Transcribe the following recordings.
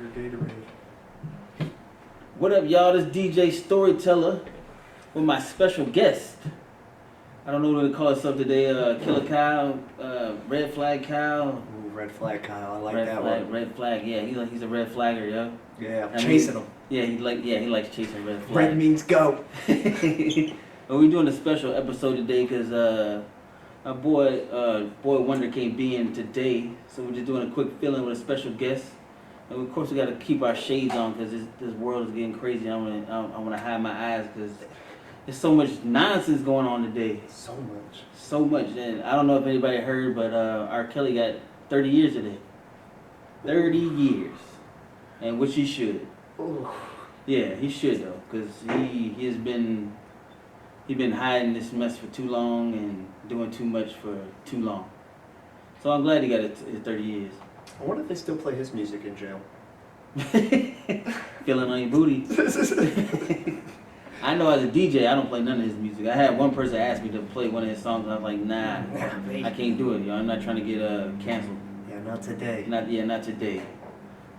Your Gatorade. What up, y'all? This DJ Storyteller with my special guest. I don't know what to call himself today. Killer Kyle, Red Flag Kyle. Ooh, Red Flag Kyle. I like Red that flag, one. Red Flag. Yeah, he's a red flagger, yo. Yeah, I mean, chasing them. Yeah, he likes chasing red flags. Red means go. But we're doing a special episode today because our boy Wonder can't be in today, so we're just doing a quick fill-in with a special guest. And of course, we got to keep our shades on because this world is getting crazy. I want to hide my eyes because there's so much nonsense going on today. So much. And I don't know if anybody heard, but R. Kelly got 30 years today. 30 years, and which he should. Ooh. Yeah, he should though, because he's been hiding this mess for too long and doing too much for too long. So I'm glad he got his 30 years. I wonder if they still play his music in jail. Feeling on your booty. I know as a DJ, I don't play none of his music. I had one person ask me to play one of his songs, and I was like, nah, I can't do it. Yo, I'm not trying to get canceled. Yeah, not today. Not today.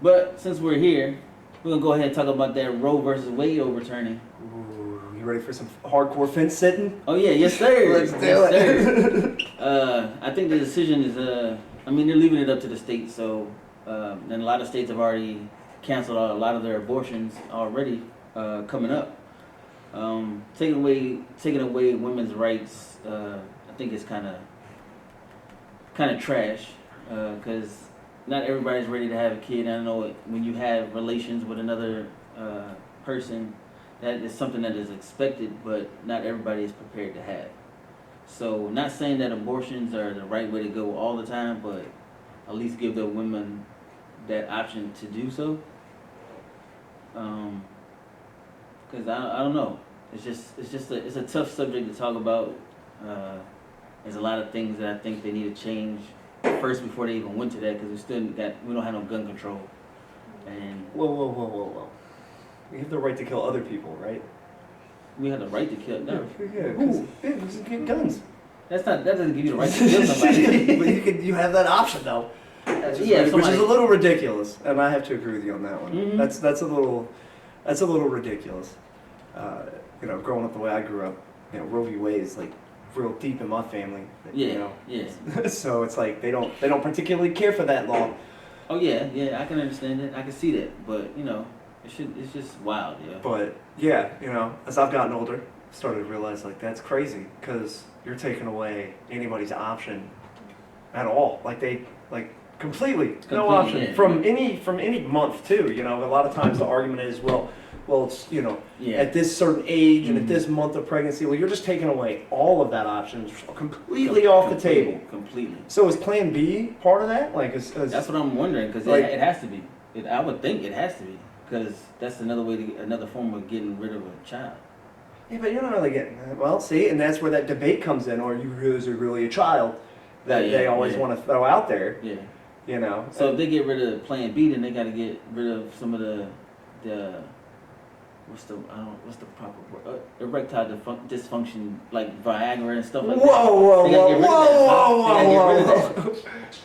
But since we're here, we're gonna go ahead and talk about that Roe versus Wade overturning. Ooh, you ready for some hardcore fence sitting? Oh yeah, yes sir. Let's do it. I think the decision is, they're leaving it up to the states. So, and a lot of states have already canceled a lot of their abortions already coming up. Taking away women's rights, I think it's kind of trash because not everybody's ready to have a kid. I know when you have relations with another person, that is something that is expected, but not everybody is prepared to have. So, not saying that abortions are the right way to go all the time, but at least give the women that option to do so. Because I don't know. It's a tough subject to talk about. There's a lot of things that I think they need to change first before they even went to that, because we don't have no gun control. And Whoa. We have the right to kill other people, right? we have the right to kill. No, Yeah, because you get guns. that doesn't give you the right to kill somebody. But you have that option though. Which is a little ridiculous, and I have to agree with you on that one. Mm-hmm. That's a little ridiculous. Growing up the way I grew up, Roe V. Wade is like real deep in my family. Yeah. So it's like they don't particularly care for that law. Oh yeah, I can understand it. I can see that, but it's just wild, yeah. But yeah, as I've gotten older, started to realize like that's crazy because you're taking away anybody's option at all. Completely no option yeah. from any month too. A lot of times the argument is well it's at this certain age and at this month of pregnancy. Well, you're just taking away all of that options completely off the table. Completely. So is Plan B part of that? That's what I'm wondering, because it has to be. I would think it has to be, because that's another form of getting rid of a child. Yeah, but you're not really getting that. Well, see, and that's where that debate comes in. Are you really a child? That they always want to throw out there. Yeah. So if they get rid of Plan B, then they got to get rid of some of the what's the proper word? Erectile dysfunction, like Viagra and stuff like that. Whoa.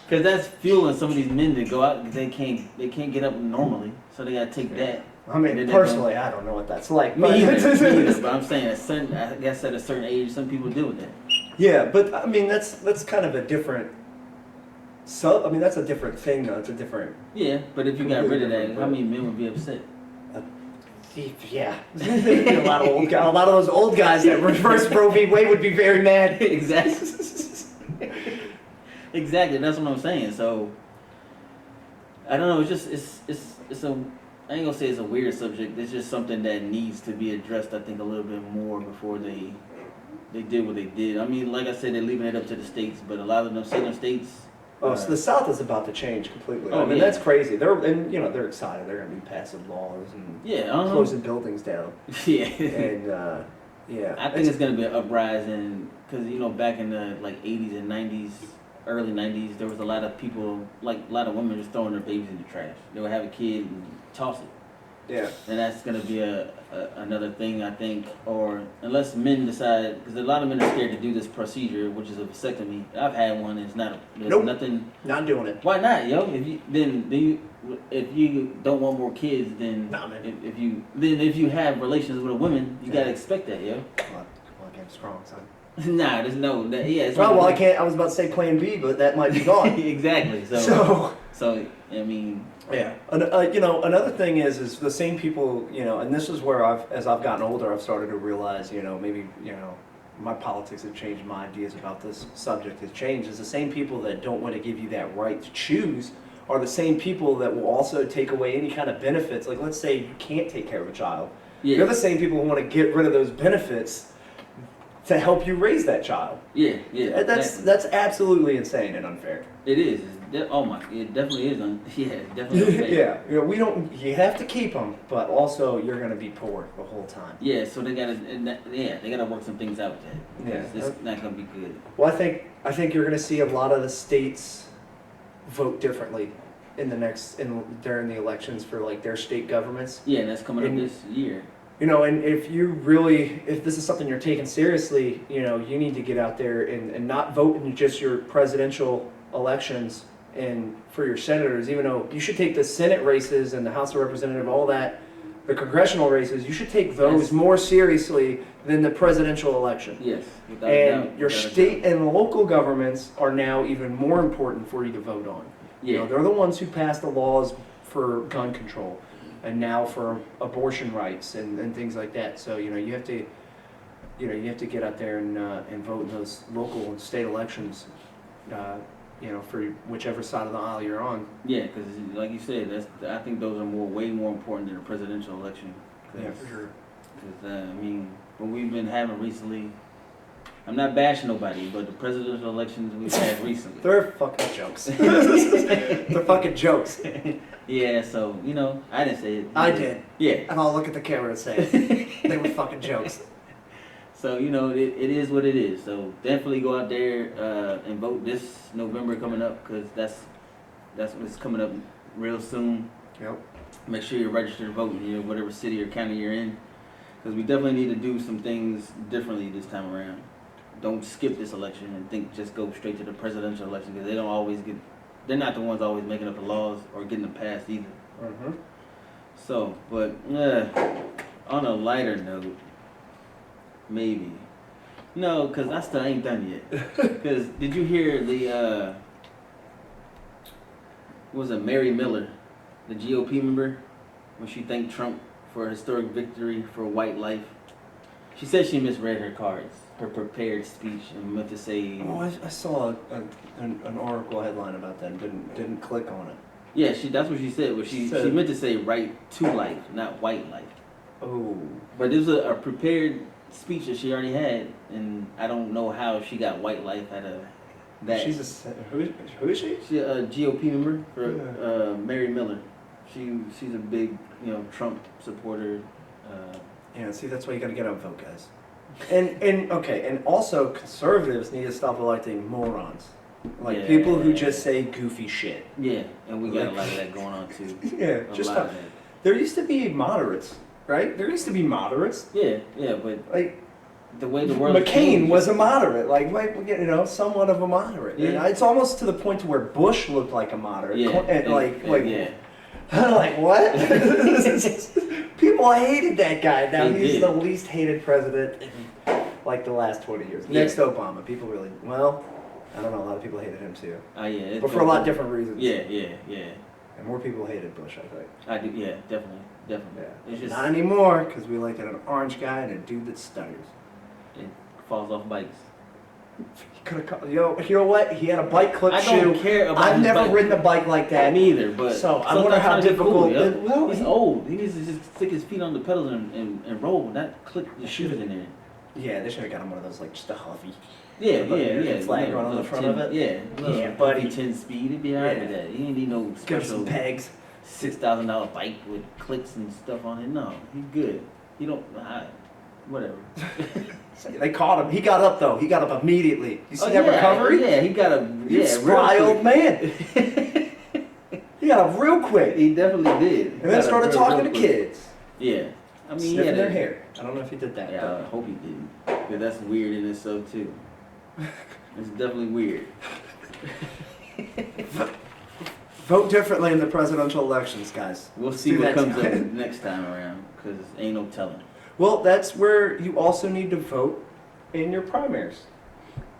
Because that's fueling some of these men that go out. They can't get up normally, so they got to take that. I mean, personally, I don't know what that's like. Me either, but I'm saying at a certain age, some people deal with that. Yeah, but I mean that's kind of a different. That's a different thing, though. It's a different. Yeah, but if you got rid of that, how many men would be upset? Yeah, a lot of those old guys that reverse Roe v. Wade would be very mad. Exactly. Exactly. That's what I'm saying. So I don't know. It's a. I ain't gonna say it's a weird subject. It's just something that needs to be addressed, I think, a little bit more before they did what they did. I mean, like I said, they're leaving it up to the states, but a lot of them southern states. Oh, so the South is about to change completely. Oh, that's crazy. They're excited. They're gonna be passing laws and closing buildings down. Yeah. And I think it's gonna be an uprising because back in the 80s and 90s, early 90s, there was a lot of people, a lot of women just throwing their babies in the trash. They would have a kid and toss it. Yeah. And that's going to be another thing, I think, or unless men decide, because a lot of men are scared to do this procedure, which is a vasectomy. I've had one. It's not. There's Nope. nothing. Not doing it. Why not, yo? If you don't want more kids, then Nah, man. if you have relations with a woman, you gotta expect that, yo. Well, I came strong, son. Nah, there's no. It's Well, I can't. I was about to say Plan B, but that might be gone. Exactly. So I mean. Yeah. Another thing is the same people, and this is where as I've gotten older, I've started to realize, maybe, my politics have changed, my ideas about this subject has changed, is the same people that don't want to give you that right to choose are the same people that will also take away any kind of benefits. Like, let's say you can't take care of a child. Yeah. They're the same people who want to get rid of those benefits to help you raise that child. Yeah. That's absolutely insane and unfair. It is. It definitely is. Definitely unfair. Yeah, you have to keep them, but also you're going to be poor the whole time. Yeah, so they gotta work some things out there. Yeah. It's not gonna be good. Well, I think you're going to see a lot of the states vote differently during the elections for like their state governments. Yeah, and that's coming up this year. And if this is something you're taking seriously, you need to get out there and not vote in just your presidential elections and for your senators, even though you should take the Senate races and the House of Representatives, all that, the congressional races, you should take those more seriously than the presidential election. Yes. And your state and local governments are now even more important for you to vote on. Yeah. They're the ones who pass the laws for gun control and now for abortion rights and things like that. So, you have to get out there and vote in those local and state elections, for whichever side of the aisle you're on. Yeah, because like you said, I think those are way more important than a presidential election. Yeah, for sure. Because what we've been having recently, I'm not bashing nobody, but the presidential elections we've had recently. They're fucking jokes. They're fucking jokes. Yeah, so, I didn't say it. I did. Yeah. And I'll look at the camera and say it. They were fucking jokes. So, it is what it is. So definitely go out there and vote this November coming up, because that's what's coming up real soon. Yep. Make sure you're registered to vote in whatever city or county you're in, because we definitely need to do some things differently this time around. Don't skip this election and think just go straight to the presidential election, because they're not the ones always making up the laws or getting them passed either. Mm-hmm. So, but on a lighter note, maybe. No, because I still ain't done yet. Because did you hear Mary Miller, the GOP member, when she thanked Trump for a historic victory for white life? She said she misread her cards, her prepared speech, and meant to say... Oh, I saw an article headline about that and didn't click on it. Yeah, that's what she said. But she meant to say right to life, not white life. Oh. But this was a prepared speech that she already had, and I don't know how she got white life out of that. Who is she? She's a GOP member for Mary Miller. She's a big Trump supporter. Yeah, see, that's why you got to get on vote, guys. And also conservatives need to stop electing morons, like people who just say goofy shit. Yeah, and we got a lot of that going on too. Yeah, just stop. There used to be moderates, right? There used to be moderates. Yeah, but like the way the world McCain was a moderate, somewhat of a moderate. Yeah. And it's almost to the point to where Bush looked like a moderate. Yeah, like what? People hated that guy. Now he's the least hated president in like the last 20 years. Next to Obama, people really I don't know. A lot of people hated him too. Yeah, but for a lot of different reasons. Yeah. And more people hated Bush, I think. I do. Yeah, definitely. Yeah. It's just not anymore, because we elected an orange guy and a dude that stutters. It falls off bikes. He could have. You know what? He had a bike clip shoe. I don't care about I've his never bike. ridden a bike like that. Me either, but so I wonder how difficult. Cool, he's old. He needs to just stick his feet on the pedals and roll, not click the shoes in there. Yeah, they should have got him one of those, like just a Huffy. Yeah. Flag on the front of it. Yeah, buddy. 10 speed. He'd be alright with that. He didn't need no special pegs. $6,000 bike with clicks and stuff on it. No, he's good. He don't. Whatever. They caught him. He got up though. He got up immediately. You see that recovery? Yeah, he got a spry old man. He got up real quick. He definitely did. And then started talking to kids. Yeah. I mean, Sniffing their hair. I don't know if he did that. Yeah, I hope he didn't. Because that's weird in itself, too. It's definitely weird. Vote differently in the presidential elections, guys. We'll see what comes up next time around, because ain't no telling. Well, that's where you also need to vote in your primaries.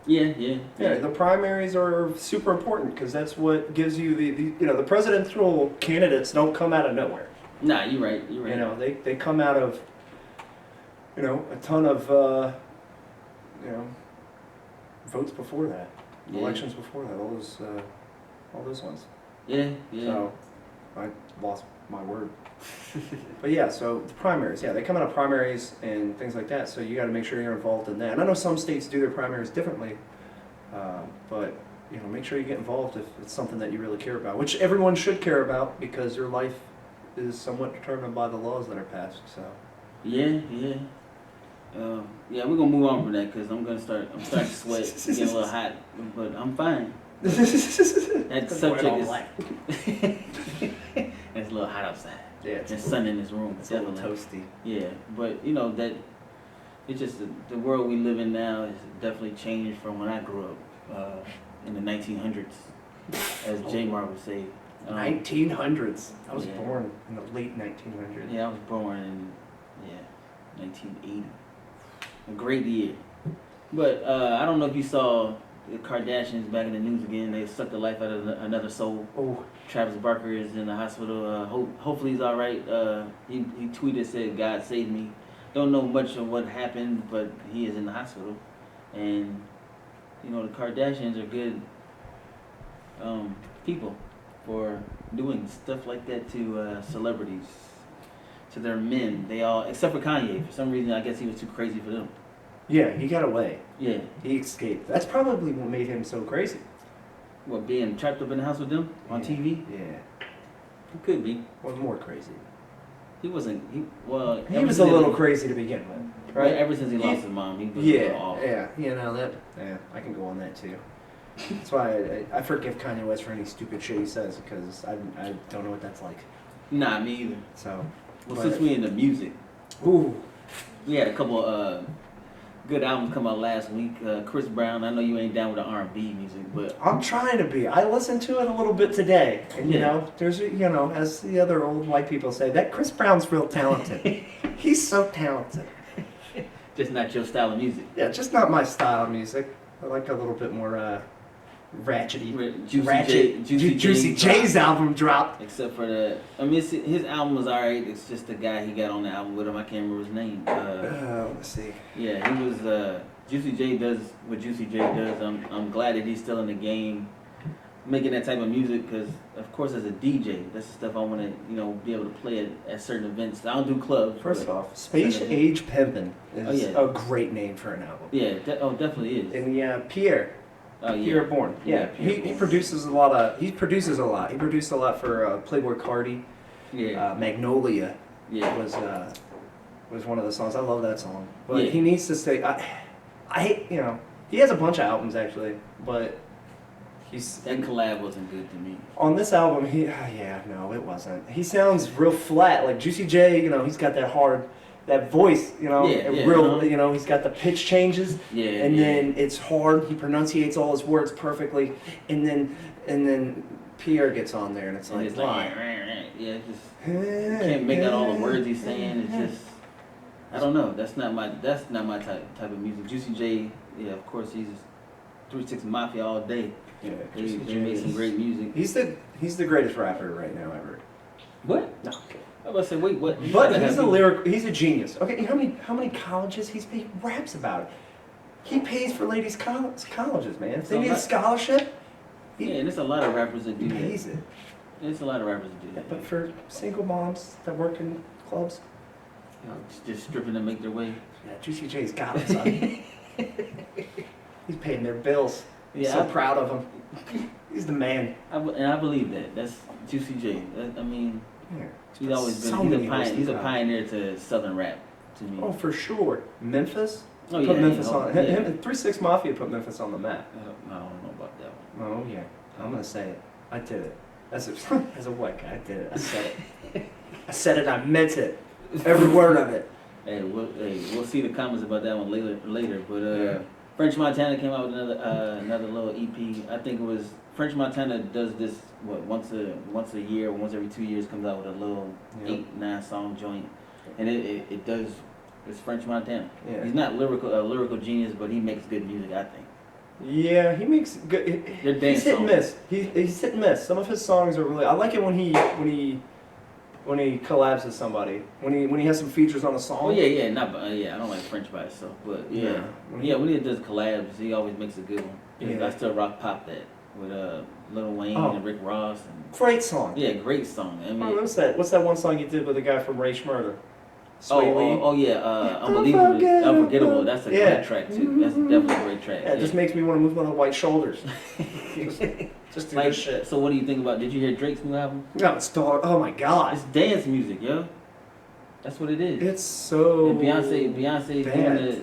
Yeah. The primaries are super important because that's what gives you the presidential candidates don't come out of nowhere. Nah, you're right. They come out of, a ton of, votes before that, elections before that, all those ones. Yeah. So, I lost my word. But yeah, so the primaries, they come out of primaries and things like that, so you got to make sure you're involved in that. And I know some states do their primaries differently, but make sure you get involved if it's something that you really care about, which everyone should care about because your life is somewhat determined by the laws that are passed. So yeah, we're gonna move on from that because I'm starting to sweat, it's getting a little hot, but I'm fine. That subject is it's a little hot outside. Yeah, it's sun in this room. It's definitely a little toasty. Yeah, but that it's just the world we live in now has definitely changed from when I grew up in the 1900s, as J-Mar would say. 1900s. I was born in the late 1900s. Yeah, I was born in 1980. A great year. But I don't know if you saw the Kardashians back in the news again. They sucked the life out of another soul. Oh. Travis Barker is in the hospital. Hopefully he's all right. He tweeted, said, "God save me." Don't know much of what happened, but he is in the hospital. And, the Kardashians are good people for doing stuff like that to celebrities, to their men. They all, except for Kanye. For some reason, I guess he was too crazy for them. Yeah, he got away. Yeah. He escaped. That's probably what made him so crazy. What, being trapped up in the house with them on TV? Yeah. He could be. Or more crazy. He wasn't. He was a little crazy to begin with, right? Ever since he lost his mom, he was off. Yeah. I can go on that too. That's why I forgive Kanye West for any stupid shit he says because I don't know what that's like. Nah, me either. So. Since we into music, we had a couple good albums come out last week. Chris Brown, I know you ain't down with the R&B music, but I'm trying to be. I listened to it a little bit today, and there's as the other old white people say, that Chris Brown's real talented. He's so talented. Just not your style of music. Yeah, just not my style of music. I like a little bit more ratchety. Juicy J's album dropped. Except for his album was alright. It's just the guy he got on the album with him. I can't remember his name. Let's see. Yeah, he was. Juicy J does what Juicy J does. I'm glad that he's still in the game, making that type of music. Because of course, as a DJ, that's the stuff I want to be able to play at certain events. I don't do clubs. First off, Space Age Pimpin' is a great name for an album. Yeah, definitely is. And Pierre. Pierre Bourne. Yeah, he produces a lot. He produced a lot for Playboy Cardi. Yeah. Magnolia. Yeah. Was one of the songs. I love that song. But he needs to stay. He has a bunch of albums actually, but that collab wasn't good to me. On this album, it wasn't. He sounds real flat. Like Juicy J, he's got that voice, he's got the pitch changes, and then it's hard. He pronunciates all his words perfectly, and then Pierre gets on there, and it's like, you can't make out all the words he's saying. It's just, I don't know. That's not my type of music. Juicy J, of course, he's 3-6 Mafia all day. Yeah, he made some great music. He's the greatest rapper right now ever. What? No. I was about to say, wait, what? But he's a genius. Okay, how many colleges he raps about it? He pays for ladies' colleges, man. If they need a scholarship, and there's a lot of rappers that do that. He pays it. There's a lot of rappers that do that. But for single moms that work in clubs, just stripping to make their way. Yeah, Juicy J's got it, son. He's paying their bills. Yeah, so proud of him. He's the man. And I believe that. That's Juicy J. Yeah. He's always been. He's a pioneer to Southern rap, to me. Oh, for sure. Memphis. Put Memphis on. Him, 3-6 Mafia put Memphis on the map. I don't know about that one. Oh yeah, I'm gonna say it. I did it. As a white guy, I did it. I said it. I said it. I meant it. Every word of it. Hey, we'll see the comments about that one later. But Yeah. French Montana came out with another little EP. I think it was French Montana does this once a year, or once every 2 years comes out with a little 8-9 song joint, and it does. It's French Montana. Yeah. He's not a lyrical genius, but he makes good music, I think. Yeah, he makes good. They're dance He's hit and songs. miss. He's hit and miss. Some of his songs are really. I like it when he collabs with somebody. When he has some features on a song. Oh yeah. I don't like French by itself, but yeah. When he does collabs, he always makes a good one. Yeah. I still rock pop that with Lil Wayne and Rick Ross. And, Great song. yeah, great song. I mean, What's that one song you did with the guy from Ray Schmurder? Unbelievable, Unforgettable. That's a great track too. That's definitely a great track. Yeah, it just makes me want to move my white shoulders. just do like, this shit. So what do you think about? Did you hear Drake's new album? No, it's dog. Oh my god. It's dance music, yo. That's what it is. It's so. And Beyonce bad.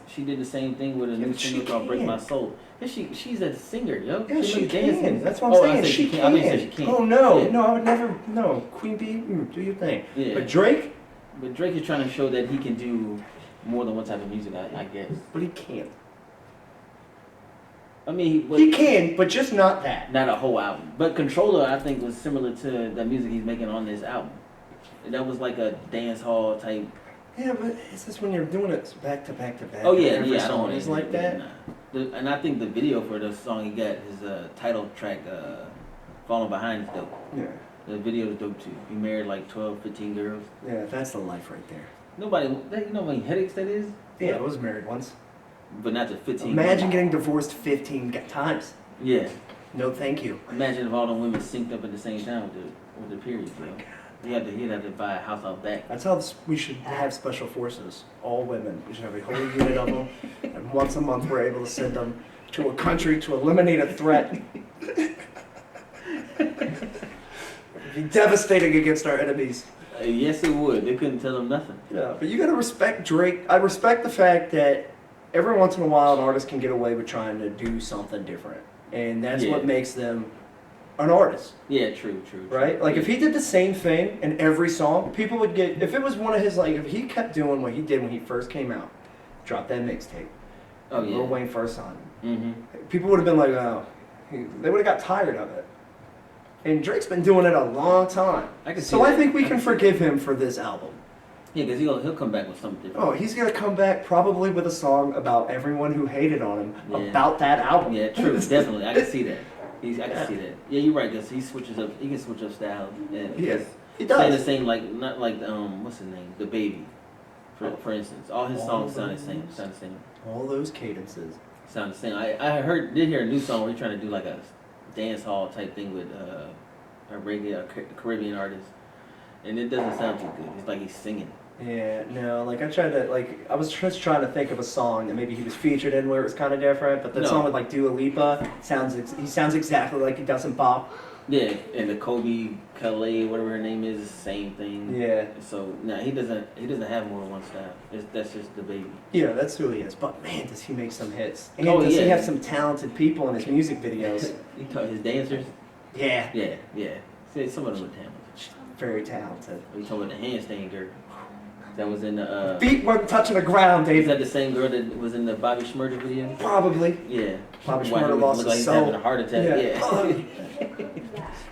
she did the same thing with a new single called "Break My Soul." And she's a singer, yo. Yeah, she makes can. dance music. That's what I'm saying. I said She can. I mean, said she can't. Oh no, Yeah. no, I would never. No, Queen Bee, do your thing. Yeah. But Drake, But Drake is trying to show that he can do more than one type of music, I guess. but he can't. I mean, He can, but just not that. not a whole album. But Controller, I think, was similar to the music he's making on this album. That was like a dance hall type. Yeah, but it's just when you're doing it back to back to back. Oh yeah, every I don't song want is like that. And I think the video for the song he got, his title track, "Falling Behind," is dope. Yeah, The video is dope too. He married like 12, 15 girls. yeah, that's the life right there. Nobody, you know how many headaches that is? Yeah, I was married once. But not to 15. Imagine getting divorced 15 times. Yeah. No, thank you. Imagine if all the women synced up at the same time with the period, bro. He'd have to buy a house out back. That's how we should have special forces. All women. We should have a whole unit of them. And once a month we're able to send them to a country to eliminate a threat. It'd be devastating against our enemies. Yes, it would. They couldn't tell him nothing. Yeah, but you gotta respect Drake. I respect the fact that every once in a while an artist can get away with trying to do something different. And that's what makes them an artist. Yeah, true. Right? Like if he did the same thing in every song, people would get, if it was one of his, like if he kept doing what he did when he first came out, dropped that mixtape. Oh yeah. Lil Wayne first on Mm-hmm. people would have been like, oh, they would have got tired of it. And Drake's been doing it a long time. I think we can forgive him for this album. Yeah, because he'll come back with something different. Oh, he's gonna come back probably with a song about everyone who hated on him about that album. Yeah, true, definitely. I can see that. I can see that. Yeah, you're right. Because he switches up. He can switch up styles. And Yeah, he say does. the same, like not like what's his name, The Baby, for instance. All his songs sound the same. All those cadences. Sound the same. I did hear a new song where he's trying to do like a dance hall type thing with a reggae, a Caribbean artist, and it doesn't sound too good. It's like he's singing. Yeah, no, like I was just trying to think of a song that maybe he was featured in where it was kind of different, but the song with like Dua Lipa he sounds exactly like he does in Bop. Yeah, and the Kobe Calais, whatever her name is, same thing. Yeah. So no, he doesn't have more than one style. That's just The Baby. Yeah, that's who he is. But man, does he make some hits? And does he have some talented people in his music videos? You call his dancers? Yeah. Yeah. See, some of them are talented. Very talented. You talking about the handstand girl that was in the feet weren't touching the ground, is David. that the same girl that was in the Bobby Shmurda video? Probably. Yeah. Bobby Why he Shmurda lost looked like his he's soul. having a heart attack. Yeah.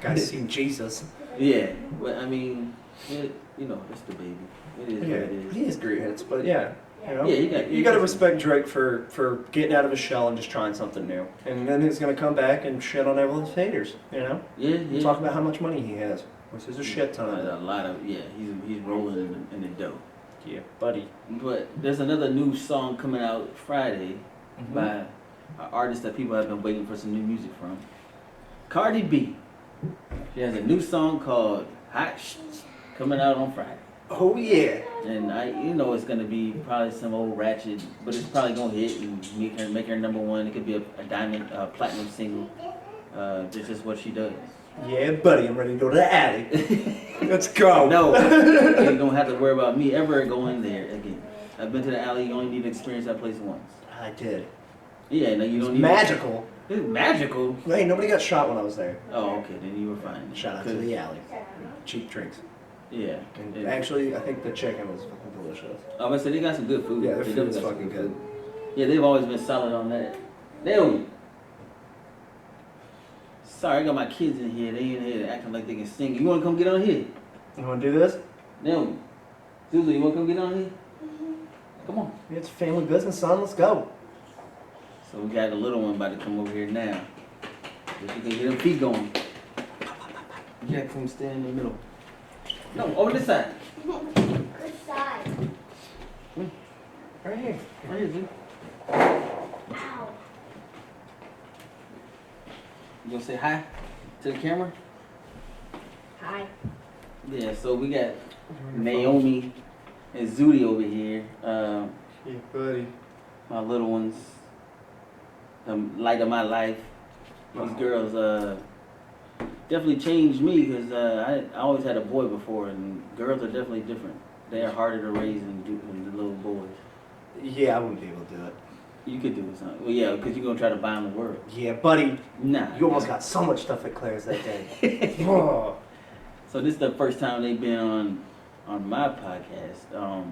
Guy's seen Jesus. Yeah. But I mean, it's The Baby. It is what it is. He has great hits, but yeah. You know, Yeah, you got to respect Drake for getting out of his shell and just trying something new. And then he's going to come back and shit on everyone's haters, you know? Yeah. Talk about how much money he has, which is a shit ton of A it. lot of he's rolling in the dough. Yeah, buddy. But there's another new song coming out Friday Mm-hmm. by an artist that people have been waiting for some new music from. Cardi B. She has a new song called Hot Shit coming out on Friday. Oh, yeah. And it's gonna be probably some old ratchet, but it's probably gonna hit and make her number one. It could be a diamond, platinum single. This is what she does. Yeah, buddy, I'm ready to go to the attic. Let's go. No, you don't have to worry about me ever going there again. I've been to the alley. You only need to experience that place once. I did. Yeah, no, you It was don't need magical. It's magical. Hey, nobody got shot when I was there. Oh, okay, then you were fine. Shout out to the alley. Cheap drinks. Yeah. And actually, I think the chicken was fucking delicious. I was say they got some good food. Yeah, their They food definitely is got some fucking good. food. Yeah, they've always been solid on that. Naomi. Sorry, I got my kids in here. They in here acting like they can sing. You want to come get on here? You want to do this? Naomi. Susan, you want to come get on here? Come on. It's family business, son. Let's go. So we got the little one about to come over here now. Just you can get them feet going. You gotta come stand in the middle. No, over this side. Which side? Right here. Right here, dude. Ow. You gonna say hi to the camera? Hi. Yeah, so we got Naomi and Zudi over here. Yeah, buddy. My little ones. The light of my life. These girls definitely changed me because I always had a boy before, and girls are definitely different. They are harder to raise than the little boys. Yeah, I wouldn't be able to do it. You could do it, son. Well, yeah, because you're gonna try to buy them the world. Yeah, buddy. Nah. You almost got so much stuff at Claire's that day. Oh. So this is the first time they've been on my podcast.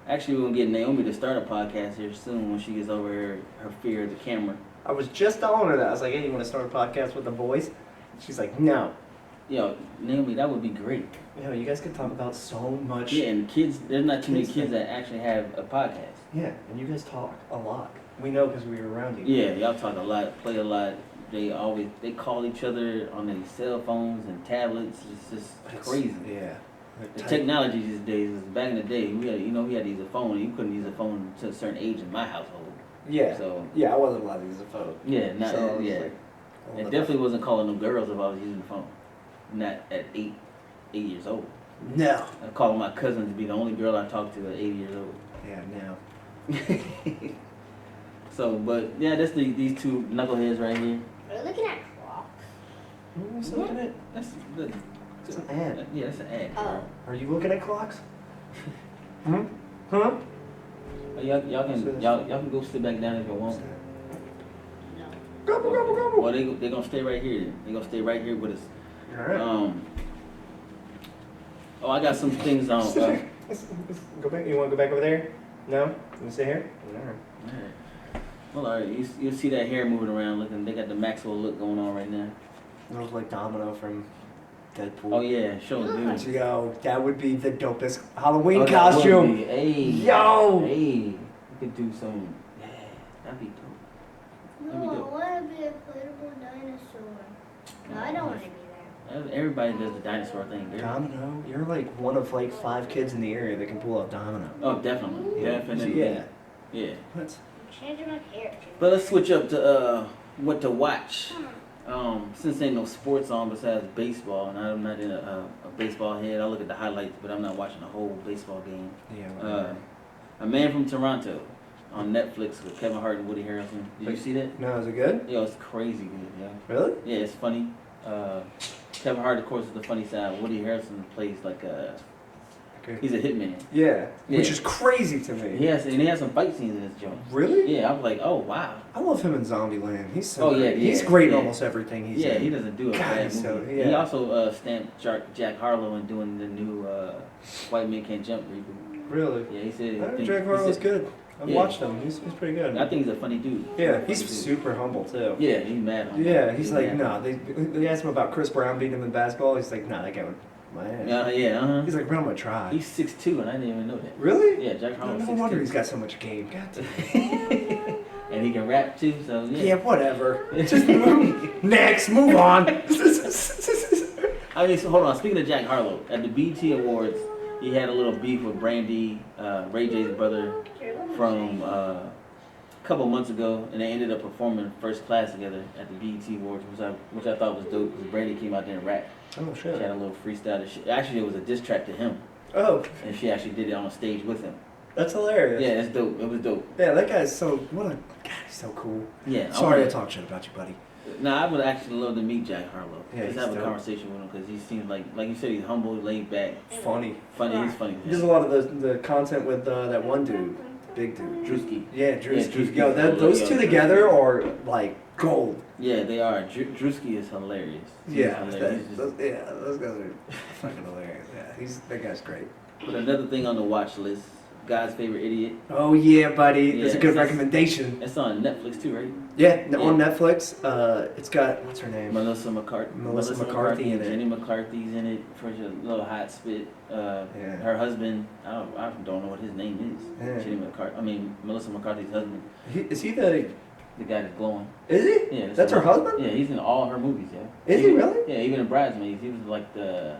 Actually, we're gonna get Naomi to start a podcast here soon when she gets over her fear of the camera. I was just telling her that. I was like, hey, you want to start a podcast with the boys? She's like, no. Yo, Naomi, that would be great. You know, you guys could talk about so much. Yeah, and kids, there's not too many Kids kids that actually have a podcast. Yeah, and you guys talk a lot. We know because we were around you. Yeah, y'all talk a lot, play a lot. They call each other on their cell phones and tablets. It's just crazy. Yeah. The technology these days is back in the day. We had to use a phone. And you couldn't use a phone to a certain age in my household. Yeah. So Yeah, I wasn't allowed to use a phone. yeah, not So I was yeah. like, oh, It what definitely wasn't calling them girls if I was using the phone. Not at 8 years old. the- No. I called my cousin to be the only girl I talked to at 8 years old. Yeah, no. So, but yeah, that's these two knuckleheads right here. Are you looking at clocks? Who's looking at? That's the. It's an ad. Yeah, that's an ad. Oh. Are you looking at clocks? Hmm? Huh? Y'all can go sit back down if you want. No. Gobble, gobble, gobble. Well, they gonna stay right here. Then. They gonna stay right here with us. All right. Oh, I got some things on. Let's go back. You want to go back over there? No? You want to stay here? All right. Alright. Well, alright. You see that hair moving around, looking. They got the Maxwell look going on right now. That was like Domino from Deadpool. Oh yeah, show them. dude. Yo, that would be the dopest Halloween Oh, that would costume. be- Hey. Yo. Hey. We could do some. Yeah, that'd be dope. No, Let me I do it. want to be a playable dinosaur. No, I don't want to be there. Everybody does the dinosaur thing. Dude. Domino, you're like one of like 5 kids in the area that can pull off Domino. Oh, definitely. Definitely. Yeah. Yeah. What? Changing my character. But let's switch up to what to watch. Since ain't no sports on besides baseball, and I'm not in a baseball head, I look at the highlights, but I'm not watching the whole baseball game. Yeah. A Man from Toronto on Netflix with Kevin Hart and Woody Harrelson. Did you see that? No, is it good? Yo, it's crazy good, yeah. Really? Yeah, it's funny. Kevin Hart, of course, is the funny side. Woody Harrelson plays like he's a hitman. Yeah. Which Yeah. is crazy to me. He has some fight scenes in this joint. Really? Yeah, I'm like, oh wow. I love him in Zombieland. He's so Oh, yeah, great. He's yeah, great in yeah. almost everything he's Yeah, in. he doesn't do a God, bad he's so- movie. yeah. He also stamped Jack Harlow in doing the new White Man Can't Jump reboot. Really? Yeah, he said. I think Jack Harlow's good. I've Yeah. watched him. He's pretty good. I think he's a funny dude. Yeah, he's Funny dude. super humble too. Yeah, he's mad. On Yeah, it. he's like, mad. no. They asked him about Chris Brown beating him in basketball. He's like, nah, that guy would my ass. Yeah. He's like, bro, I'm gonna try. He's 6'2", and I didn't even know that. Really? Yeah, Jack Harlow's No wonder 6'2". he's got so much game. God damn. And he can rap too, so yeah. Yeah, whatever. Just next, move on. I mean, so hold on. Speaking of Jack Harlow, at the BET Awards, he had a little beef with Brandy, Ray J's brother, from a couple months ago, and they ended up performing first class together at the BET Awards, which I thought was dope because Brandy came out there and rapped. Oh She shit. had a little freestyle. Actually, it was a diss track to him, Oh, and she actually did it on a stage with him. that's hilarious. Yeah, it's dope. It was dope. Yeah, that guy's so God, he's so cool. Yeah. Sorry I talk shit about you, buddy. Nah, I would actually love to meet Jack Harlow. Yeah, Just he's have a dope. conversation with him because he seems like you said, he's humble, laid back, Funny. funny. He's funny. He does a lot of the content with that one dude. big dude. Drewski. Yeah, Drewski. Drewski. Yo, those two together are like gold. Yeah, they are. Drewski is hilarious. Those guys are fucking hilarious. Yeah, that guy's great. But another thing on the watch list, God's Favorite Idiot. Oh yeah, buddy. That's a good it's- recommendation. It's on Netflix too, right? Yeah, on Netflix. It's got, what's her name? Melissa McCarthy McCarthy in it. Jenny McCarthy's in it for a little hot spit. Her husband, I don't know what his name is. Yeah. Jenny McCarthy. I mean Melissa McCarthy's husband. Is he the guy that's glowing. Is he? Yeah. That's her husband? Yeah, he's in all her movies. Yeah. Is he really? Yeah, even in Bridesmaids, he was like the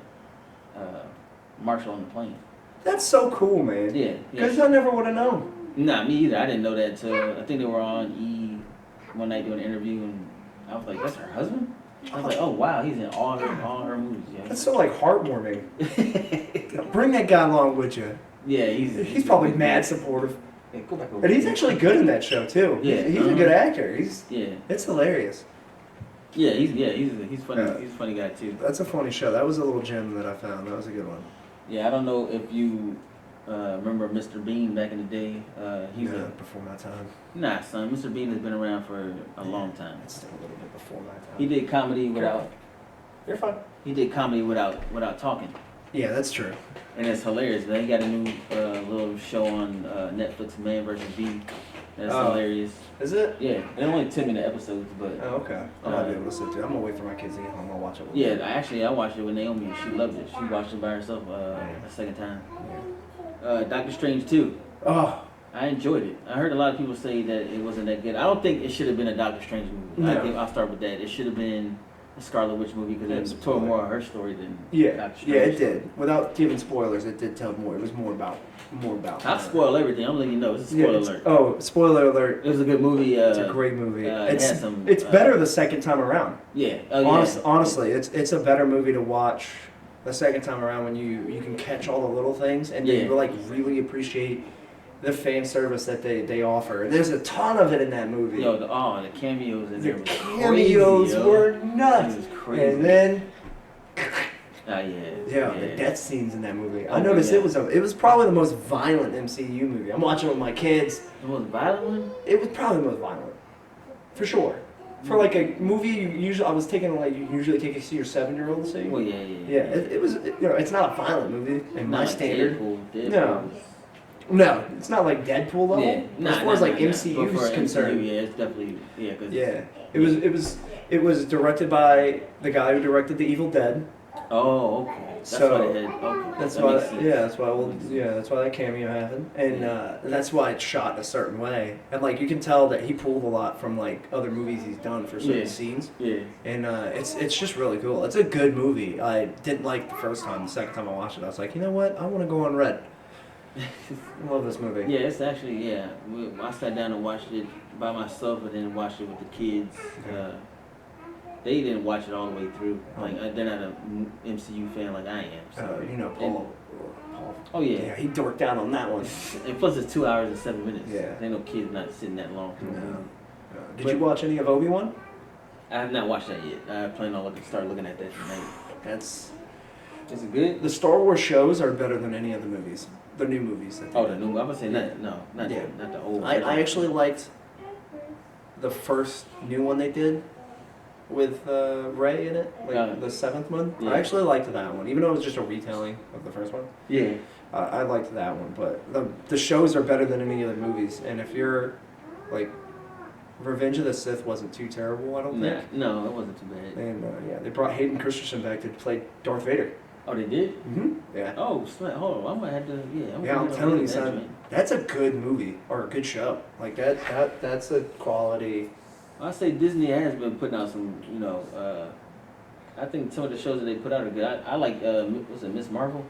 marshal on the plane. That's so cool, man. Yeah. Because I never would have known. Nah, me either. I didn't know that until I think they were on one night doing an interview, and I was like, "That's her husband." I was like, "Oh wow, he's in all her movies." Yeah. That's so like heartwarming. Bring that guy along with you. Yeah, He's probably mad supportive, Yeah, go back over. and he's actually good in that show too. Yeah, he's a good actor. Yeah. It's hilarious. He's funny. Yeah. He's a funny guy too. That's a funny show. That was a little gem that I found. That was a good one. Yeah, I don't know if you remember Mr. Bean back in the day. He's before my time. son. Mr. Bean has been around for a long time. It's still a little bit before my time. He did comedy without. You're fine. He did comedy without talking. Yeah, that's true. And it's hilarious, man. He got a new little show on Netflix, Man vs. Bee. That's hilarious. Is it? Yeah, it only 10-minute episodes, but Oh, okay. I might be able to sit through. I'm gonna wait for my kids to get home. I'll watch it. With yeah, them. I watched it with Naomi. And she loved it. She watched it by herself a second time. Doctor Strange 2. Oh, I enjoyed it. I heard a lot of people say that it wasn't that good. I don't think it should have been a Doctor Strange movie. No. I'll start with that. It should have been a Scarlet Witch movie because it told more of her story than Doctor Strange. Yeah, it did. Without giving spoilers, it did tell more. It was more about. I'll spoil everything. I'm letting you know. It's a spoiler alert. Oh, spoiler alert! It was a good movie. It's a great movie. It's better the second time around. Yeah. Honestly, it's a better movie to watch the second time around when you can catch all the little things and you like really appreciate the fan service that they offer. There's a ton of it in that movie. Yo, the cameos in there. The cameos were nuts. It was crazy. And then. Yeah, the death scenes in that movie. I noticed it was probably the most violent MCU movie. I'm watching it with my kids. The most violent one? It was probably the most violent, for sure. For like a movie, you usually take it to see your 7-year-old to see. Well, yeah. Yeah, it was. It's not a violent movie in my standard. Deadpool. No, it's not like Deadpool level. Yeah, as far as like MCU is concerned. Yeah, it's definitely It was directed by the guy who directed The Evil Dead. Oh, okay. That's why they had. Okay. That's why that cameo happened, and that's why it's shot a certain way, and like you can tell that he pulled a lot from like other movies he's done for certain scenes. Yeah. And it's just really cool. It's a good movie. I didn't like the first time. The second time I watched it, I was like, you know what? I want to go on red. I love this movie. Yeah, it's actually I sat down and watched it by myself, and then watched it with the kids. They didn't watch it all the way through. Like they're not a MCU fan like I am. So. Paul. Oh yeah. Yeah, he dorked out on that one. And plus, it's 2 hours and 7 minutes. Yeah. Ain't no kids not sitting that long. No. Did you watch any of Obi-Wan? I have not watched that yet. I plan on start looking at that tonight. Is it good? The Star Wars shows are better than any of the movies. The new movies. The new. I would say not the old. I actually liked the first new one they did with Rey in it, the 7th one. Yeah. I actually liked that one, even though it was just a retelling of the first one. Yeah. I liked that one, but the shows are better than any of the movies. And if you're like, Revenge of the Sith wasn't too terrible, I don't think. No, it wasn't too bad. And they brought Hayden Christensen back to play Darth Vader. Oh, they did? Mm-hmm. Yeah. Oh, hold on. I might have to. I'm telling you, son, that's a good movie or a good show. Like that's a quality. I say Disney has been putting out some, I think some of the shows that they put out are good. I like, was it Miss Marvel?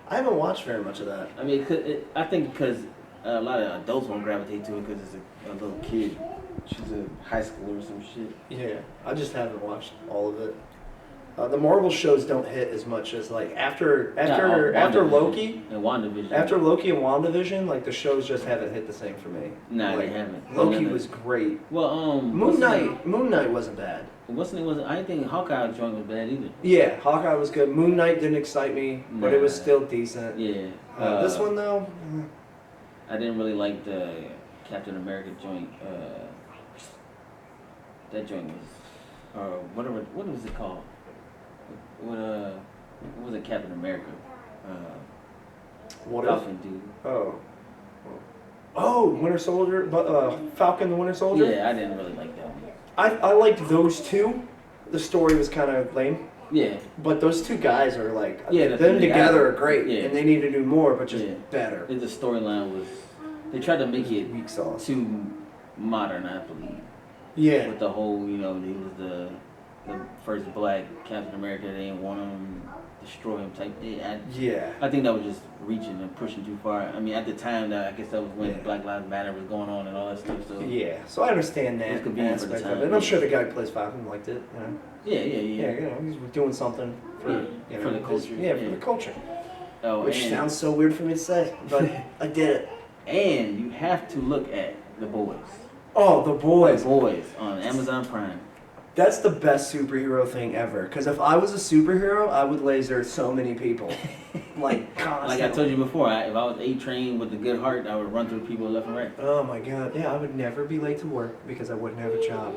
I haven't watched very much of that. I mean, I think because a lot of adults won't gravitate to it because it's a little kid. She's a high schooler or some shit. Yeah, I just haven't watched all of it. The Marvel shows don't hit as much as like after Loki and WandaVision. After Loki and WandaVision, like the shows just haven't hit the same for me. Nah, like, they haven't. Loki was great. Well, Moon Knight wasn't bad. I didn't think Hawkeye joint was bad either. Yeah, Hawkeye was good. Moon Knight didn't excite me, but it was still decent. Yeah. This one though. I didn't really like the Captain America joint. That joint was, whatever. What was it called? What was it? Captain America. What Falcon dude. Oh, Winter Soldier, Falcon the Winter Soldier? Yeah, I didn't really like that one. I liked those two. The story was kind of lame. Yeah. But those two guys are like, Yeah, them together are great. Yeah. And they need to do more, but just better. The storyline was, they tried to make it Weak sauce. too modern, I believe. Yeah. With the whole, he was the first black Captain America. They didn't want him, destroy him type. I think that was just reaching and pushing too far. I mean, at the time, I guess that was when Black Lives Matter was going on and all that stuff. So yeah, so I understand that aspect of it. And I'm sure the guy who plays Falcon liked it. You know? Yeah, he's doing something for the culture. For the culture. Oh, which sounds so weird for me to say, but I did it. And you have to look at The Boys. Oh, The Boys. The Boys on Amazon Prime. That's the best superhero thing ever. Because if I was a superhero, I would laser so many people. Like, constantly. Like I told you before, if I was A-Train with a good heart, I would run through people left and right. Oh my God. Yeah, I would never be late to work because I wouldn't have a job.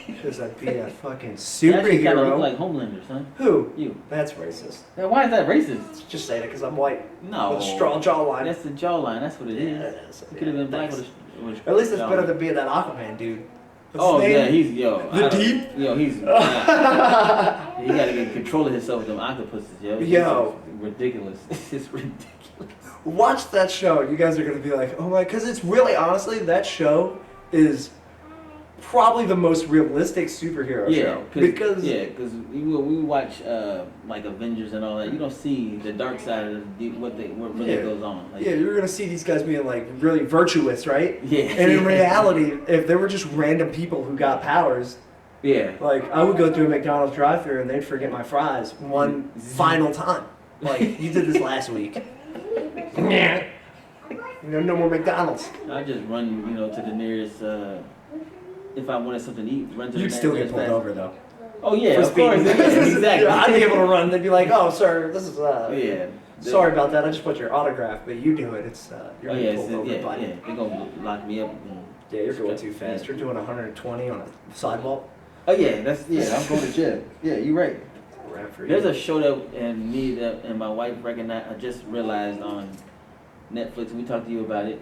Because I'd be a fucking superhero. You actually kind of look like Homelander, son. Who? You. That's racist. Now, why is that racist? Just say that because I'm white. No. With a strong jawline. That's the jawline. That's what it is. Yeah, it is. You could have been black with a At least it's jawline. better than being that Aquaman dude. What's Oh his name? yeah, he's The Deep? He's. He got to get control of himself with them octopuses, yo. It's ridiculous. It's ridiculous. Watch that show. You guys are gonna be like, oh my, because it's really honestly that show is probably the most realistic superhero show. Because we watch like Avengers and all that. You don't see the dark side of what really goes on. Like, you're gonna see these guys being like really virtuous, right? Yeah. And in reality, if they were just random people who got powers, like I would go through a McDonald's drive-thru and they'd forget my fries one final time. Like you did this last week. No more McDonald's. I just run, to the nearest. If I wanted something to eat, run to the You'd nearest. still get pulled over though. Oh yeah, of course. Exactly. I'd be able to run. They'd be like, "Oh, sir, this is sorry about that. I just put your autograph, but you do it. It's you're getting pulled over, buddy. They're gonna lock me up. Yeah, you're going too fast. You're doing 120 on a sidewalk. Oh yeah, I'm going to jail. Yeah, you're right. There's a show that my wife recognized. I just realized on Netflix. We talked to you about it.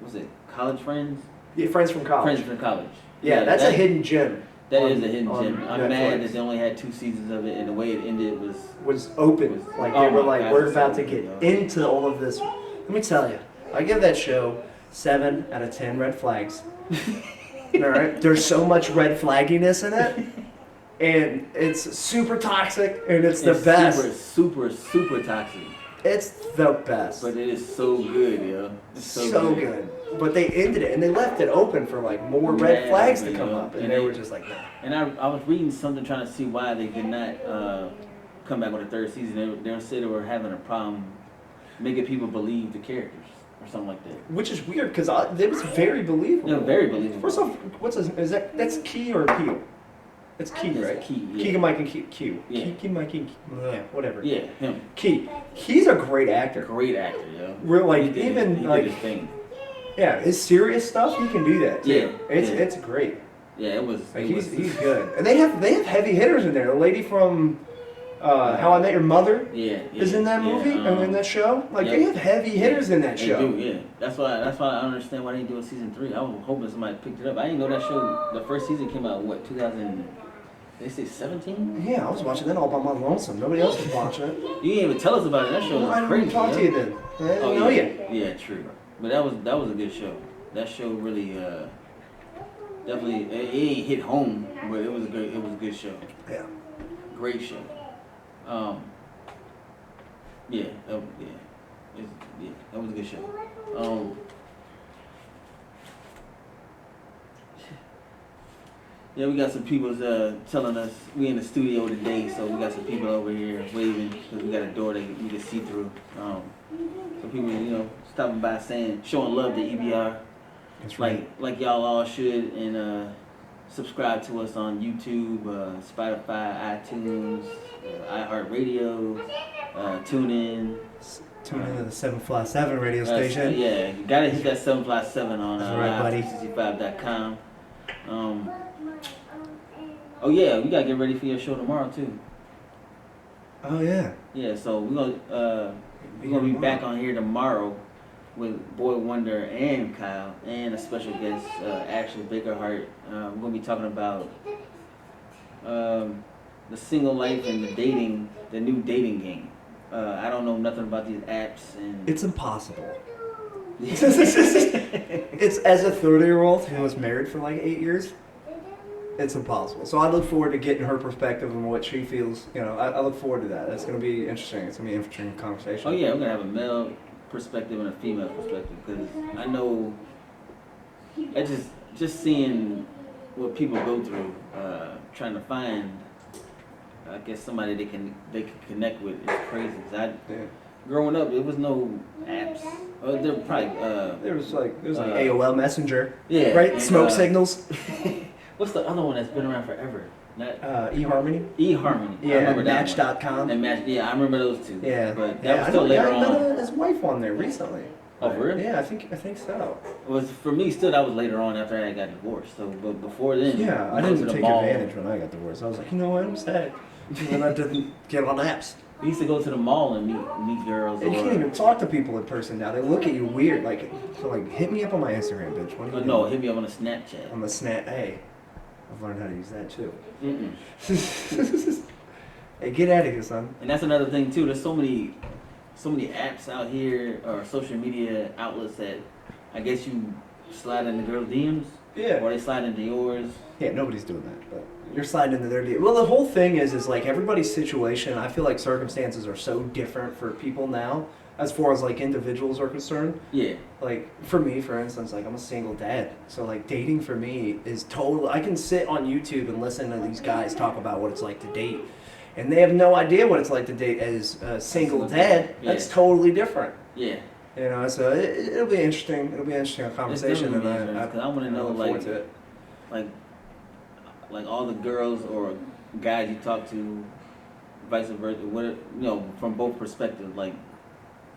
Was it College Friends? Yeah, Friends from College. Friends from College. Yeah, that's a hidden gem. That is a hidden gem. I'm Netflix. mad that they only had 2 seasons of it, and the way it ended was open. Like they were like, we're about to get into all of this. Let me tell you, I give that show 7 out of 10 red flags. All right, there's so much red flagginess in it, and it's super toxic, and it's the best. Super toxic. It's the best. But it is so good, yo. It's so good. But they ended it, and they left it open for like more red flags to come up, and they were just like, nah. And I was reading something trying to see why they did not come back with a 3rd season. They said they were having a problem making people believe the characters or something like that. Which is weird because it was very believable. Yeah, very believable. First off, that's Key or Peel? It's Key, right? Key, yeah. Keegan Mike and Q. Yeah. Keegan Mike and whatever. Yeah, him. Key. He's a great actor. Great actor, yo. We're like he did his thing. Yeah, his serious stuff, he can do that too. Yeah, it's great. Yeah, it was. Like, he's good, and they have heavy hitters in there. The lady from How I Met Your Mother is in that movie and in that show. Like they have heavy hitters in that show. They do, yeah. That's why I don't understand why they didn't do a season 3. I was hoping somebody picked it up. I didn't know that show. The first season came out 2000. They say 17? Yeah, I was watching that all by my lonesome. Nobody else was watching it. You didn't even tell us about it. That show was I crazy. didn't talk to you then. I didn't know you. Yeah, true. But that was a good show. That show really definitely it ain't hit home, but it was a good show. Yeah. Great show. That was a good show. Yeah, we got some people telling us we in the studio today, so we got some people over here waving because we got a door that we can see through. Some people, stopping by showing love to EBR. That's right. Like y'all all should, and subscribe to us on YouTube, Spotify, iTunes, iHeartRadio, TuneIn. Tune into the 757 radio station. Yeah, you gotta hit that 757 on That's right, buddy. 365.com. Oh yeah, we gotta get ready for your show tomorrow too. Oh yeah. Yeah, so we're gonna be back on here tomorrow with Boy Wonder and Kyle and a special guest, Ashley Bakerhart. We're gonna be talking about the single life and the new dating game. I don't know nothing about these apps and It's impossible. It's as a 30-year-old who was married for like 8 years. It's impossible. So I look forward to getting her perspective on what she feels. You know, I look forward to that. It's going to be interesting. It's going to be an interesting conversation. Oh yeah, we're gonna have a male perspective and a female perspective because I know, I just seeing what people go through, trying to find, I guess somebody they can connect with is crazy. 'Cause growing up, there was no apps. There probably There was like AOL Messenger. yeah, Right. and, Smoke signals. What's the other one that's been around forever? Not eHarmony. eHarmony. I Yeah. remember that one. Match.com. And Match. Yeah, I remember those two. Yeah. but that was still I later met on. his wife on there recently. Oh, for real? Yeah, I think so. Was for me still that was later on after I got divorced. So, but before then, Yeah, we I go to didn't the take mall. advantage when I got divorced. I was like, you know what, I'm sad. And then I didn't get on apps. We used to go to the mall and meet girls. You can't Or, even talk to people in person now. They look at you weird. Like, so like, hit me up on my Instagram, bitch. What are you no, doing? hit me up on a Snapchat. On the snap. Hey, I've learned how to use that too. Mm-mm. Hey, get out of here, son. And that's another thing too. There's so many apps out here or social media outlets that I guess you slide into girls' DMs Yeah. or they slide into yours. Yeah, nobody's doing that, but you're sliding into their deal. Well, the whole thing is like everybody's situation. I feel like circumstances are so different for people now, as far as like individuals are concerned. Yeah. Like for me, for instance, like I'm a single dad, so like dating for me is total. I can sit on YouTube and listen to these guys talk about what it's like to date, and they have no idea what it's like to date as a single dad. That's Yeah. totally different. Yeah. You know, so it'll be interesting. It'll be an interesting conversation, and I want to know look forward like to it. like all the girls or guys you talk to, vice versa. What from both perspectives, like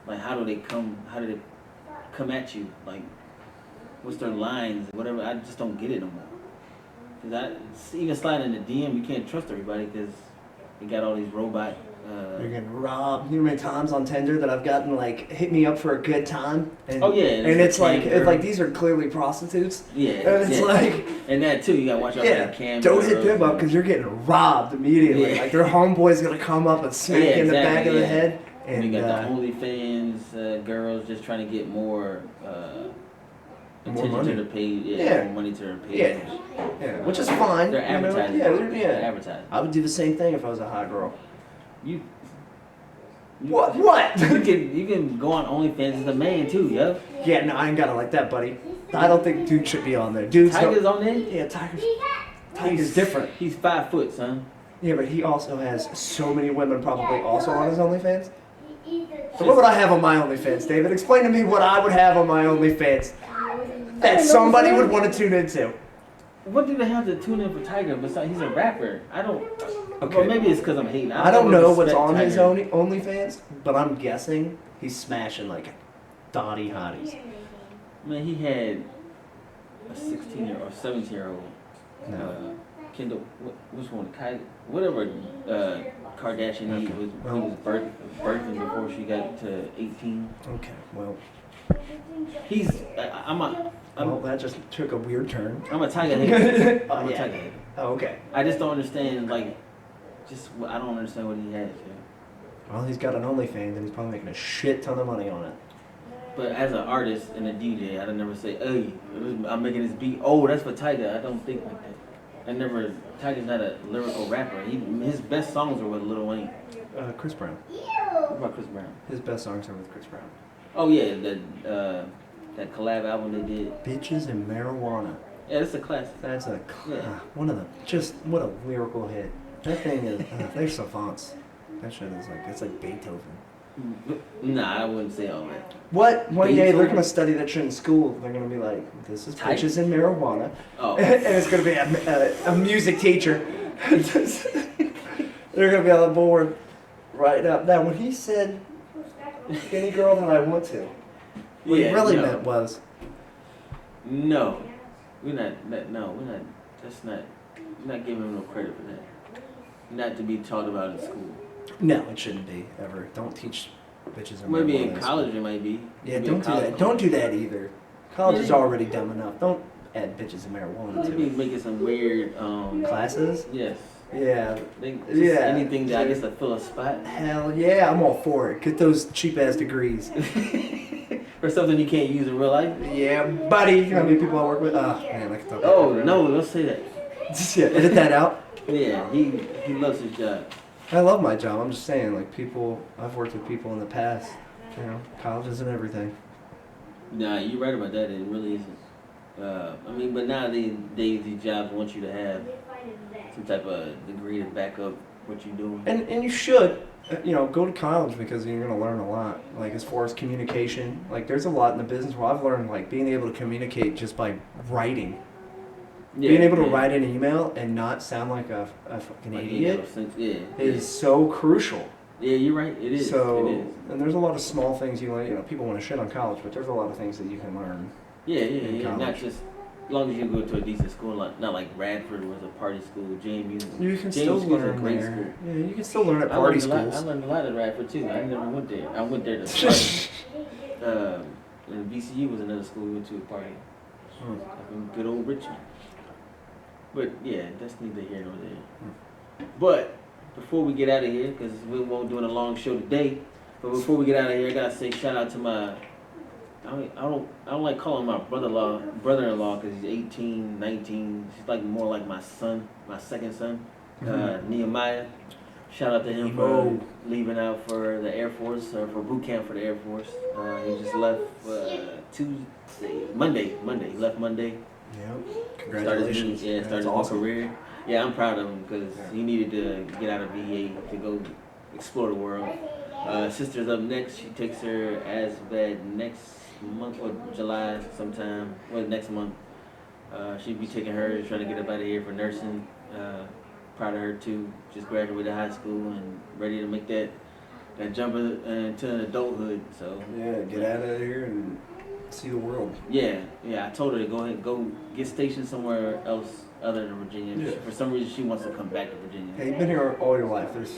how do they come at you? Like what's their lines? Whatever. I just don't get it no more. Cause even sliding in the DM, you can't trust everybody because you got all these robot. You're getting robbed. You know how many times on Tinder that I've gotten like hit me up for a good time? And, Oh, yeah, and and it's it's like these are clearly prostitutes. Yeah. And it's yeah. like, and that too, you gotta watch out for yeah, the camera. don't hit them up because you're getting robbed immediately. Yeah. Like their homeboy's gonna come up and smack you in the back of the exactly, head. And And you got the OnlyFans girls just trying to get more attention money. to their page. Yeah. More money to their page. yeah, which is fine. They're you know? advertising. Yeah, They're advertising. I would do the same thing if I was a hot girl. You What? What? you can go on OnlyFans as a man too, yo. Yeah, no, I ain't got it like that, buddy. I don't think dude should be on there. Dude's Tiger's on there. yeah, Tiger's different. He's 5 foot, son. Yeah, but he also has so many women probably also on his OnlyFans. So what would I have on my OnlyFans, David? Explain to me what I would have on my OnlyFans that somebody would want to tune into. What do they have to tune in for Tiger? Besides, he's a rapper. I don't. Okay. Well, maybe it's because I'm hating. I don't know what's on his Tiger. OnlyFans, but I'm guessing he's smashing like Dottie hotties. Man, he had a 16-year or 17-year-old. No. Kendall, which one? Whatever Kardashian he was birthing before she got to 18. Okay, well, I'm that just took a weird turn. a Tiger hater. Oh, I'm a yeah. Tiger hater. Oh, okay. I just don't understand, I don't understand what he has. Well, he's got an OnlyFans and he's probably making a shit ton of money on it. But as an artist and a DJ, I'd never say, hey, I'm making this beat. Oh, that's for Tiger. I don't think like that. Tiger's not a lyrical rapper. His best songs are with Lil Wayne. Chris Brown. What about Chris Brown? His best songs are with Chris Brown. Oh yeah, that collab album they did. Bitches and Marijuana. Yeah, it's a classic. That's a Yeah. one of the what a lyrical hit. That thing is they're savants. That shit is it's like Beethoven. Nah, I wouldn't say all that. What? One day they're Beethoven? gonna study that shit in school. They're gonna be like, this is Type. bitches and marijuana, Oh, and it's gonna be a music teacher. They're gonna be on the board right up. Now when he said any girl that I want to. What he really meant was. No, we're not. No, we're not. That's not. We're not giving him no credit for that. Not to be taught about in school. No, it shouldn't be ever. Don't teach bitches in Maybe in college it might be. Yeah, Maybe don't do that. Don't do that either. College is already dumb enough. Don't add bitches and marijuana to Maybe it. making some weird Classes? Yes. Yeah. Anything that I guess to fill a spot. Hell yeah, I'm all for it. Get those cheap ass degrees. For something you can't use in real life. Yeah, buddy. You know how many people I work with? Oh man, I can talk about Oh that no, don't say that. Yeah, edit that out. Yeah, he loves his job. I love my job. I'm just saying, like people, I've worked with people in the past. You know, colleges and everything. Nah, you're right about that. It really isn't. I mean, but nowadays these jobs want you to have some type of degree to back up what you're doing. And you should, you know, go to college because you're gonna learn a lot. Like as far as communication, like there's a lot in the business where I've learned like being able to communicate just by writing. Yeah, Being able to write an email and not sound like a fucking like idiot yeah, is so crucial. Yeah, you're right. It is. So, it is. and there's a lot of small things you learn. You know, people want to shit on college, but there's a lot of things that you can learn. Yeah. college. Not just as long as you go to a decent school, not like Radford was a party school. JMU. You can JMU still schools are learn great there. school. Yeah, you can still learn at party schools. I learned a lot at Radford too. I never went there. I went there to party. And VCU was another school we went to a party. Up in good old Richmond. But yeah, that's neither here nor there. But before we get out of here, because we won't do a long show today, but before we get out of here, I gotta say shout out to my. I don't like calling my brother-in-law because he's 18, 19. He's like more like my son, my second son, Nehemiah. Shout out to him for leaving out for the Air Force or for boot camp for the Air Force. He just left Monday. He left Monday. Yep. Congratulations. Started his awesome. career. Yeah, I'm proud of him because he needed to get out of VA to go explore the world. Sister's up next. She takes her ASVAD next month or July sometime. Well, next month. She'll be taking her, trying to get up out of here for nursing. Proud of her too. Just graduated high school and ready to make that jump into adulthood. So yeah, get out of here and see the world. Yeah. I told her to go get stationed somewhere else other than Virginia. Yeah. For some reason, she wants to come back to Virginia. Hey, you've been here all your life. There's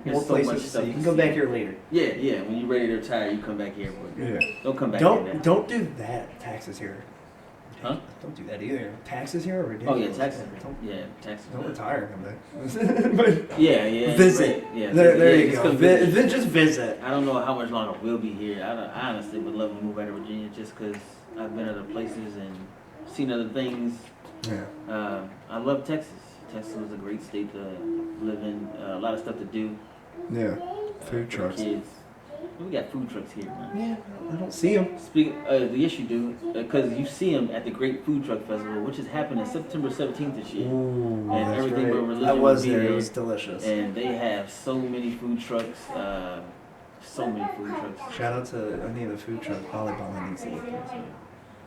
more so places much to stuff see. You can to go see. back here later. Yeah. When you're ready to retire, you come back here. But don't come back here now. Don't do that. Taxes here. Huh? Don't do that either. Taxes here are Oh ridiculous. yeah, taxes. Taxes. Don't retire and come back. But Yeah. visit. Right. Yeah. There you just go. come visit. Just visit. I don't know how much longer we'll be here. I honestly would love to move out of Virginia just because I've been other places and seen other things. Yeah. I love Texas. Texas was a great state to live in. A lot of stuff to do. Yeah. Food for trucks. Kids. We got food trucks here, man. Yeah, I don't see them. Yes, you do, because you see them at the Great Food Truck Festival, which is happening September 17th this year. Ooh, And that's everything right. but religion I was will be there. It there. was delicious. And they have so many food trucks. So many food trucks. Shout out to any of the food trucks. Bali needs to look into.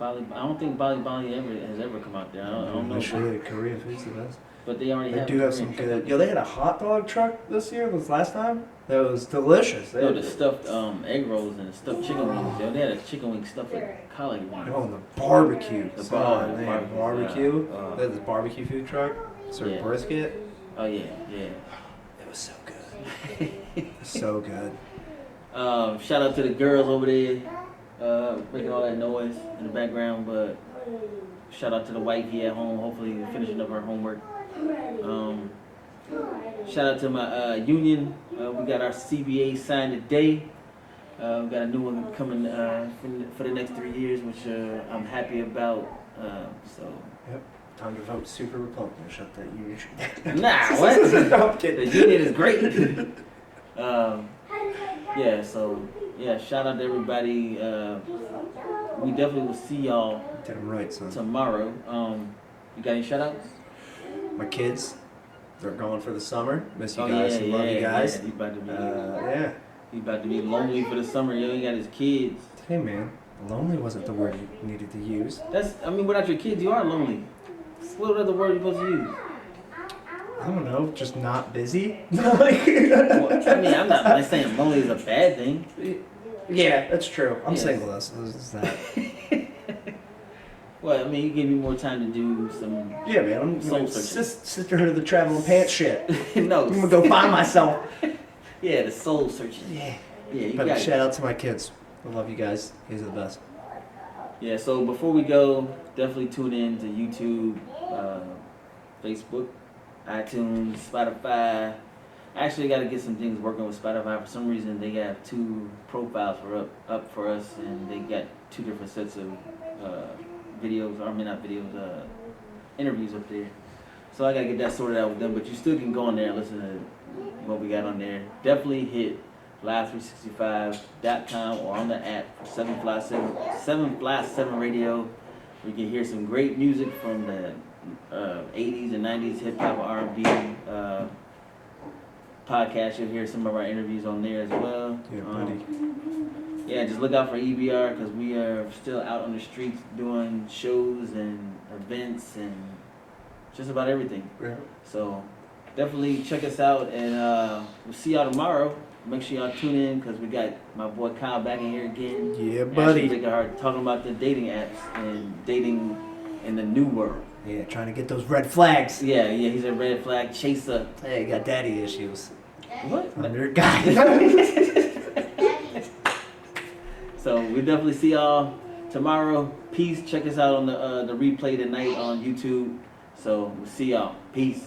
I don't think Bali has ever come out there. I don't know. Korea food's the best. But they already They have. do have some good. Yo, they had a hot dog truck this year. This last time, that was delicious. No, the stuffed egg rolls and the stuffed chicken wings. Yo, they had a chicken wing stuffed with collard greens. Oh, the barbecue. The barbecue. They had this barbecue food truck. Served Yeah. brisket. Oh yeah. It was so good. So good. Shout out to the girls over there making all that noise in the background, but shout out to the wifey at home, hopefully finishing up her homework. Shout out to my union. We got our CBA signed today. We got a new one coming for the next 3 years, which I'm happy about. Yep. Time to vote super Republican. Shut that union shit down. Nah, what? No, I'm kidding. The union is great. Shout out to everybody. We definitely will see y'all Damn right, son. tomorrow. You got any shout outs? My kids, they're gone for the summer. Miss you guys. Love you guys. Yeah. He about to be lonely for the summer. Yo, he got his kids. Hey man, lonely wasn't the word you needed to use. Without your kids, you are lonely. What other word are you supposed to use? I don't know, just not busy. Well, I'm not saying lonely is a bad thing. Yeah, that's true. I'm Yes. single. That's that. Well, I mean, you give me more time to do some. Yeah, man. I'm Soul gonna searching. sister to the traveling pants shit. No. I'm gonna go find myself. Yeah, the soul searching. Yeah. Yeah, you But got shout out to my kids. I love you guys. You guys are the best. Yeah, so before we go, definitely tune in to YouTube, Facebook, iTunes, Spotify. I actually got to get some things working with Spotify. For some reason, they got 2 profiles up for us, and they got 2 different sets of videos. I mean, not videos, interviews up there. So I got to get that sorted out with them. But you still can go on there and listen to what we got on there. Definitely hit live365.com or on the app for 757 Radio. We can hear some great music from the 80s and 90s hip hop R&B podcast. You'll hear some of our interviews on there as well. Yeah, buddy. Yeah, just look out for EBR because we are still out on the streets doing shows and events and just about everything. Yeah. So definitely check us out, and we'll see y'all tomorrow. Make sure y'all tune in because we got my boy Kyle back in here again. Yeah, buddy. Talking about the dating apps and dating in the new world. Yeah, trying to get those red flags. Yeah, he's a red flag chaser. Hey, you got daddy issues. What? I'm your guy. So we definitely see y'all tomorrow. Peace. Check us out on the replay tonight on YouTube. So we'll see y'all. Peace.